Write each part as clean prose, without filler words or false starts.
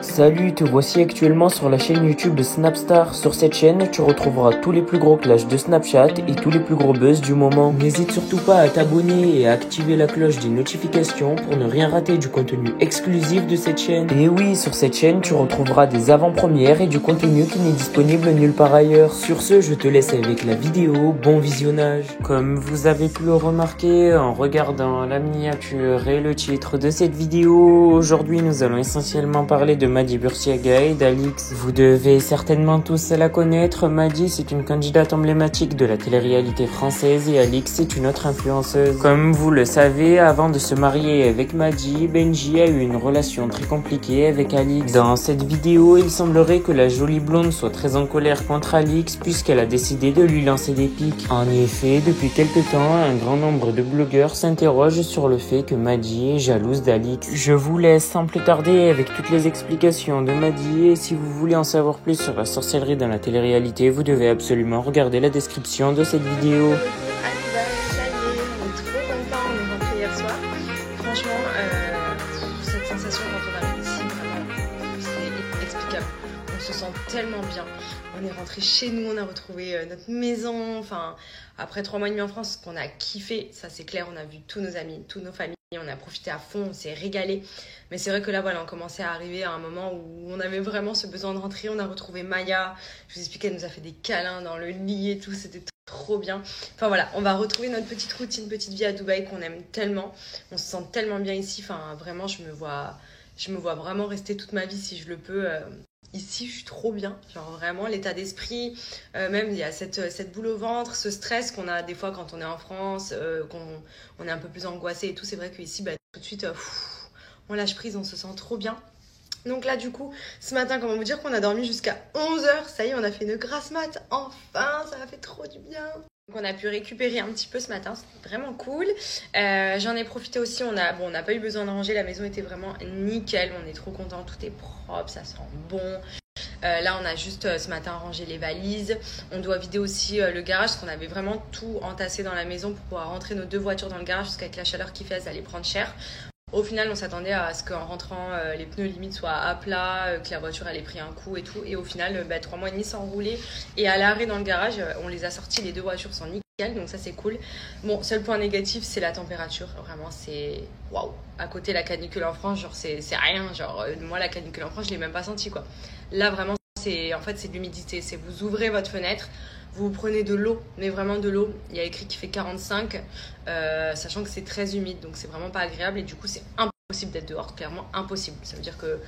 Salut, te voici actuellement sur la chaîne YouTube de Snapstar. Sur cette chaîne, tu retrouveras tous les plus gros clashs de Snapchat et tous les plus gros buzz du moment. N'hésite surtout pas à t'abonner et à activer la cloche des notifications pour ne rien rater du contenu exclusif de cette chaîne. Et oui, sur cette chaîne, tu retrouveras des avant-premières et du contenu qui n'est disponible nulle part ailleurs. Sur ce, je te laisse avec la vidéo. Bon visionnage. Comme vous avez pu le remarquer en regardant la miniature et le titre de cette vidéo, aujourd'hui nous allons essentiellement parler de Mady Bursiaga et d'Alix. Vous devez certainement tous la connaître. Mady, c'est une candidate emblématique de la télé-réalité française et Alix, c'est une autre influenceuse. Comme vous le savez, avant de se marier avec Mady, Benji a eu une relation très compliquée avec Alix. Dans cette vidéo, il semblerait que la jolie blonde soit très en colère contre Alix puisqu'elle a décidé de lui lancer des pics. En effet, depuis quelque temps, un grand nombre de blogueurs s'interrogent sur le fait que Mady est jalouse d'Alix. Je vous laisse sans plus tarder avec toutes les explications de Mady, et si vous voulez en savoir plus sur la sorcellerie dans la télé-réalité, vous devez absolument regarder la description de cette vidéo. On est trop contents, on est rentré hier soir. Franchement, cette sensation quand on arrive ici, vraiment, c'est inexplicable. On se sent tellement bien. On est rentré chez nous, on a retrouvé notre maison. Enfin, après 3 mois et demi en France, qu'on a kiffé, ça c'est clair. On a vu tous nos amis, toutes nos familles. On a profité à fond, on s'est régalé. Mais c'est vrai que là, voilà, on commençait à arriver à un moment où on avait vraiment ce besoin de rentrer. On a retrouvé Maya. Je vous expliquais, elle nous a fait des câlins dans le lit et tout. C'était trop bien. Enfin voilà, on va retrouver notre petite routine, petite vie à Dubaï qu'on aime tellement. On se sent tellement bien ici. Enfin, vraiment, je me vois vraiment rester toute ma vie si je le peux. Ici, je suis trop bien. Genre vraiment, l'état d'esprit. Même, il y a cette boule au ventre, ce stress qu'on a des fois quand on est en France, qu'on est un peu plus angoissé et tout. C'est vrai qu'ici, bah, tout de suite, on lâche prise, on se sent trop bien. Donc là, du coup, ce matin, comment vous dire qu'on a dormi jusqu'à 11h. Ça y est, on a fait une grasse mat. Enfin, ça a fait trop du bien. Donc on a pu récupérer un petit peu ce matin, c'était vraiment cool. J'en ai profité aussi, on n'a pas eu besoin de ranger, la maison était vraiment nickel, on est trop contents, tout est propre, ça sent bon. Là on a juste ce matin rangé les valises. On doit vider aussi le garage parce qu'on avait vraiment tout entassé dans la maison pour pouvoir rentrer nos 2 voitures dans le garage parce qu'avec la chaleur qu'il fait, ça allait prendre cher. Au final, on s'attendait à ce qu'en rentrant, les pneus limite soient à plat, que la voiture elle ait pris un coup et tout. Et au final, 3 mois et demi sans rouler. Et à l'arrêt dans le garage, on les a sortis, les 2 voitures sont nickel, donc ça c'est cool. Bon, seul point négatif, c'est la température. Vraiment, c'est waouh. À côté, la canicule en France, genre c'est rien. Genre moi, la canicule en France, je l'ai même pas senti quoi. Là, vraiment, c'est de l'humidité. C'est vous ouvrez votre fenêtre. Vous prenez de l'eau, mais vraiment de l'eau. Il y a écrit qu'il fait 45, sachant que c'est très humide, donc c'est vraiment pas agréable. Et du coup, c'est impossible d'être dehors, clairement impossible. Ça veut dire que,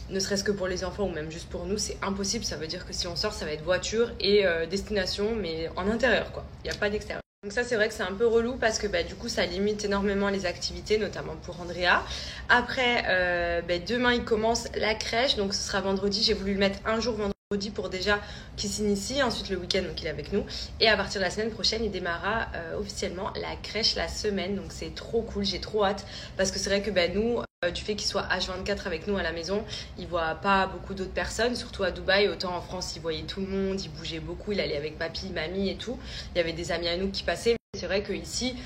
ne serait-ce que pour les enfants ou même juste pour nous, c'est impossible. Ça veut dire que si on sort, ça va être voiture et destination, mais en intérieur, quoi. Il n'y a pas d'extérieur. Donc ça, c'est vrai que c'est un peu relou parce que du coup, ça limite énormément les activités, notamment pour Andrea. Après, demain, il commence la crèche, donc ce sera vendredi. J'ai voulu le mettre un jour vendredi pour déjà qu'il s'initie, ensuite le week-end donc il est avec nous et à partir de la semaine prochaine il démarrera officiellement la crèche la semaine, donc c'est trop cool, j'ai trop hâte parce que c'est vrai que nous du fait qu'il soit H24 avec nous à la maison, il voit pas beaucoup d'autres personnes, surtout à Dubaï. Autant en France il voyait tout le monde, il bougeait beaucoup, il allait avec papy, mamie et tout, il y avait des amis à nous qui passaient. C'est vrai qu'ici,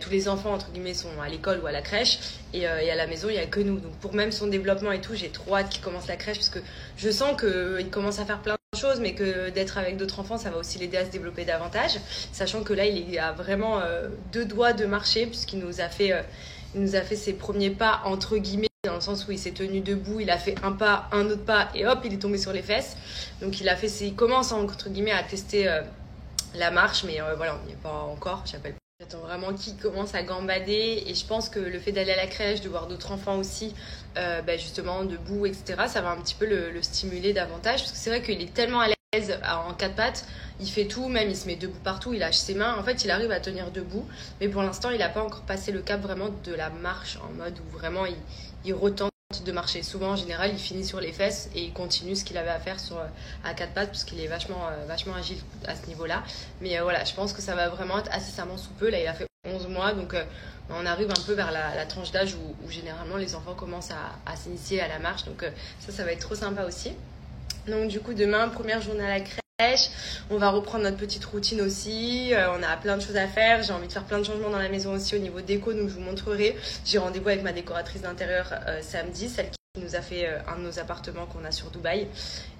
tous les enfants, entre guillemets, sont à l'école ou à la crèche. Et à la maison, il n'y a que nous. Donc pour même son développement et tout, j'ai trop hâte qu'il commence la crèche. Parce que je sens qu'il commence à faire plein de choses. Mais que d'être avec d'autres enfants, ça va aussi l'aider à se développer davantage. Sachant que là, il a vraiment 2 doigts de marcher. Puisqu'il nous a fait ses premiers pas, entre guillemets. Dans le sens où il s'est tenu debout, il a fait un pas, un autre pas. Et hop, il est tombé sur les fesses. Donc il commence, entre guillemets, à tester la marche, mais voilà, on n'y est pas encore. J'attends vraiment qu'il commence à gambader et je pense que le fait d'aller à la crèche, de voir d'autres enfants aussi, justement debout, etc., ça va un petit peu le stimuler davantage parce que c'est vrai qu'il est tellement à l'aise en 4 pattes, il fait tout, même il se met debout partout, il lâche ses mains, en fait il arrive à tenir debout, mais pour l'instant il n'a pas encore passé le cap vraiment de la marche en mode où vraiment il retente de marcher. Souvent en général il finit sur les fesses et il continue ce qu'il avait à faire à 4 pattes parce qu'il est vachement agile à ce niveau là, mais voilà, je pense que ça va vraiment être incessamment sous peu. Là il a fait 11 mois, donc on arrive un peu vers la tranche d'âge où généralement les enfants commencent à s'initier à la marche, donc ça va être trop sympa aussi. Donc du coup demain, première journée à la crèche, on va reprendre notre petite routine aussi, on a plein de choses à faire, j'ai envie de faire plein de changements dans la maison aussi au niveau déco, donc je vous montrerai. J'ai rendez-vous avec ma décoratrice d'intérieur samedi, celle qui qui nous a fait un de nos appartements qu'on a sur Dubaï.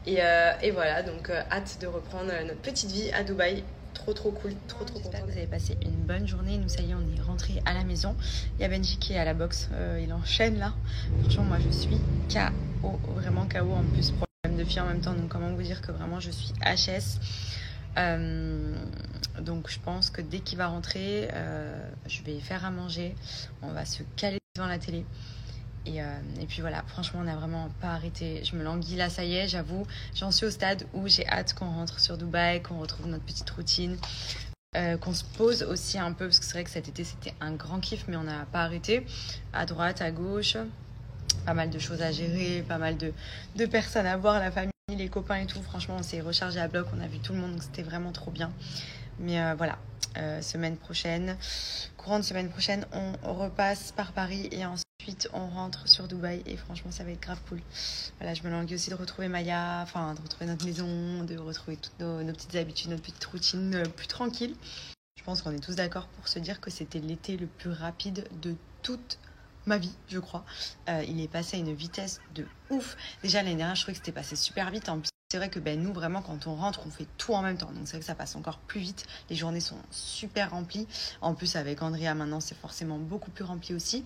Et voilà, donc hâte de reprendre notre petite vie à Dubaï. Trop cool, trop contente. J'espère que vous avez passé une bonne journée. Nous, ça y est, on est rentré à la maison. Il y a Benji qui est à la boxe, il enchaîne là. Franchement, moi je suis KO, vraiment KO. En plus, problème de fille en même temps, donc comment vous dire que vraiment je suis HS. Donc je pense que dès qu'il va rentrer, je vais faire à manger. On va se caler devant la télé. Et puis voilà, franchement, on n'a vraiment pas arrêté. Je me languis là, ça y est, j'avoue. J'en suis au stade où j'ai hâte qu'on rentre sur Dubaï, qu'on retrouve notre petite routine, qu'on se pose aussi un peu, parce que c'est vrai que cet été, c'était un grand kiff, mais on n'a pas arrêté. À droite, à gauche, pas mal de choses à gérer, pas mal de personnes à voir, la famille, les copains et tout. Franchement, on s'est rechargé à bloc, on a vu tout le monde, donc c'était vraiment trop bien. Mais voilà, courant de semaine prochaine, on repasse par Paris et ensuite on rentre sur Dubaï et franchement ça va être grave cool. Voilà, je me languis aussi de retrouver Maya, enfin de retrouver notre maison, de retrouver toutes nos petites habitudes, notre petite routine plus tranquille. Je pense qu'on est tous d'accord pour se dire que c'était l'été le plus rapide de toute ma vie, je crois. Il est passé à une vitesse de ouf. Déjà l'année dernière, je trouvais que c'était passé super vite. En plus, c'est vrai que nous, vraiment, quand on rentre, on fait tout en même temps. Donc, c'est vrai que ça passe encore plus vite. Les journées sont super remplies. En plus, avec Andrea, maintenant, c'est forcément beaucoup plus rempli aussi.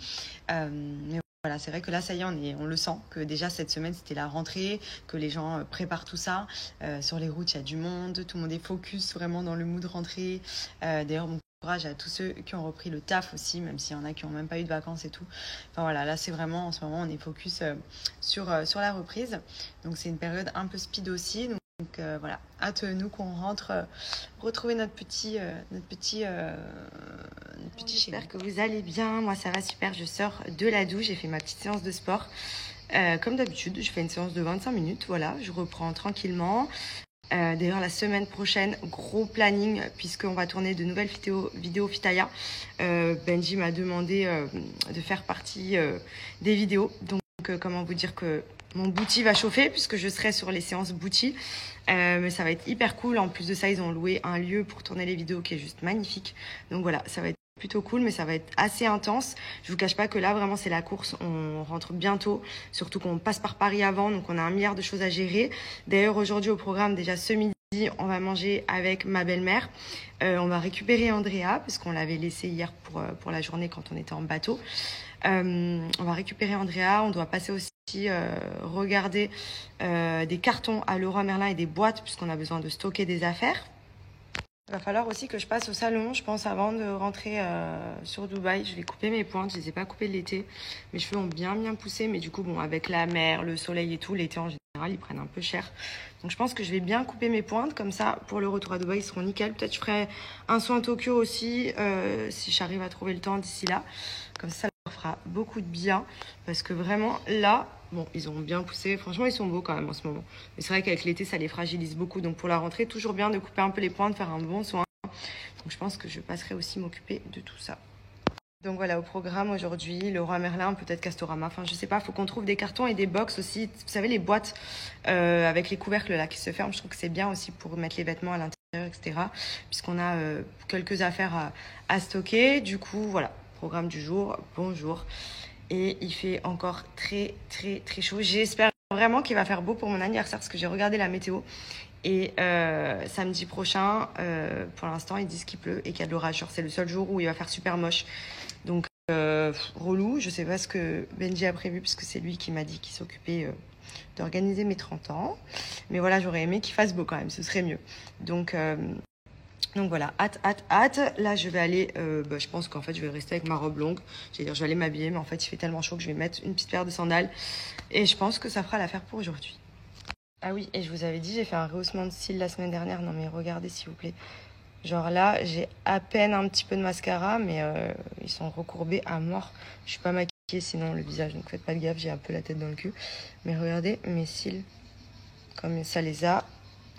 Mais voilà, c'est vrai que là, ça y est, on le sent. Que déjà, cette semaine, c'était la rentrée. Que les gens préparent tout ça. Sur les routes, il y a du monde. Tout le monde est focus vraiment dans le mood rentrée. D'ailleurs, bon courage à tous ceux qui ont repris le taf aussi, même s'il y en a qui n'ont même pas eu de vacances et tout. Enfin voilà, là c'est vraiment, en ce moment, on est focus sur la reprise. Donc c'est une période un peu speed aussi. Donc voilà, hâte nous qu'on rentre retrouver notre petit J'espère que vous allez bien. Moi ça va super, je sors de la douche, j'ai fait ma petite séance de sport. Comme d'habitude, je fais une séance de 25 minutes. Voilà, je reprends tranquillement. D'ailleurs la semaine prochaine, gros planning puisqu'on va tourner de nouvelles vidéos Fitaya. Benji m'a demandé de faire partie des vidéos. Donc comment vous dire que mon booty va chauffer puisque je serai sur les séances booty. Mais ça va être hyper cool. En plus de ça, ils ont loué un lieu pour tourner les vidéos qui est juste magnifique. Donc voilà, ça va être plutôt cool, mais ça va être assez intense. Je vous cache pas que là, vraiment, c'est la course. On rentre bientôt, surtout qu'on passe par Paris avant, donc on a un milliard de choses à gérer. D'ailleurs, aujourd'hui, au programme, déjà ce midi, on va manger avec ma belle-mère. On va récupérer Andrea, parce qu'on l'avait laissé hier pour la journée quand on était en bateau. On va récupérer Andrea. On doit passer aussi regarder des cartons à Leroy Merlin et des boîtes, puisqu'on a besoin de stocker des affaires. Il va falloir aussi que je passe au salon, je pense, avant de rentrer sur Dubaï. Je vais couper mes pointes, je les ai pas coupées l'été. Mes cheveux ont bien poussé, mais du coup, bon, avec la mer, le soleil et tout, l'été en général, ils prennent un peu cher. Donc je pense que je vais bien couper mes pointes, comme ça, pour le retour à Dubaï, ils seront nickel. Peut-être je ferai un soin Tokyo aussi, si j'arrive à trouver le temps d'ici là. Comme ça leur fera beaucoup de bien, parce que vraiment, là... Bon, ils ont bien poussé. Franchement, ils sont beaux quand même en ce moment. Mais c'est vrai qu'avec l'été, ça les fragilise beaucoup. Donc, pour la rentrée, toujours bien de couper un peu les points, de faire un bon soin. Donc, je pense que je passerai aussi m'occuper de tout ça. Donc, voilà, au programme aujourd'hui, Leroy Merlin, peut-être Castorama. Enfin, je sais pas, il faut qu'on trouve des cartons et des box aussi. Vous savez, les boîtes avec les couvercles là qui se ferment. Je trouve que c'est bien aussi pour mettre les vêtements à l'intérieur, etc. Puisqu'on a quelques affaires à stocker. Du coup, voilà, programme du jour. Bonjour. Et il fait encore très chaud. J'espère vraiment qu'il va faire beau pour mon anniversaire parce que j'ai regardé la météo. Et samedi prochain, pour l'instant, ils disent qu'il pleut et qu'il y a de l'orage. C'est le seul jour où il va faire super moche. Donc, relou. Je sais pas ce que Benji a prévu parce que c'est lui qui m'a dit qu'il s'occupait d'organiser mes 30 ans. Mais voilà, j'aurais aimé qu'il fasse beau quand même. Ce serait mieux. Donc voilà, hâte. Là, je vais aller, je pense qu'en fait, je vais rester avec ma robe longue. Je vais aller m'habiller, mais en fait, il fait tellement chaud que je vais mettre une petite paire de sandales. Et je pense que ça fera l'affaire pour aujourd'hui. Ah oui, et je vous avais dit, j'ai fait un rehaussement de cils la semaine dernière. Non, mais regardez, s'il vous plaît. Genre là, j'ai à peine un petit peu de mascara, mais ils sont recourbés à mort. Je suis pas maquillée, sinon, le visage. Donc, faites pas de gaffe, j'ai un peu la tête dans le cul. Mais regardez mes cils, comme ça les a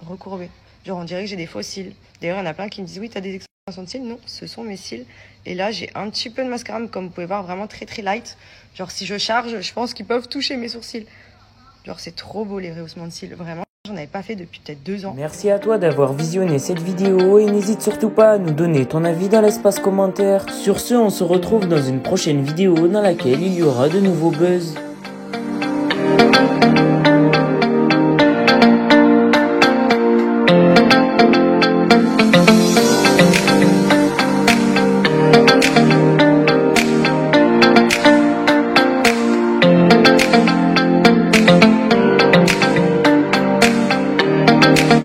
recourbés. Genre, on dirait que j'ai des faux cils. D'ailleurs, il y en a plein qui me disent, oui, t'as des extensions de cils. Non, ce sont mes cils. Et là, j'ai un petit peu de mascara, mais comme vous pouvez voir, vraiment très light. Genre, si je charge, je pense qu'ils peuvent toucher mes sourcils. Genre, c'est trop beau, les rehaussements de cils. Vraiment, j'en avais pas fait depuis peut-être 2 ans. Merci à toi d'avoir visionné cette vidéo et n'hésite surtout pas à nous donner ton avis dans l'espace commentaire. Sur ce, on se retrouve dans une prochaine vidéo dans laquelle il y aura de nouveaux buzz.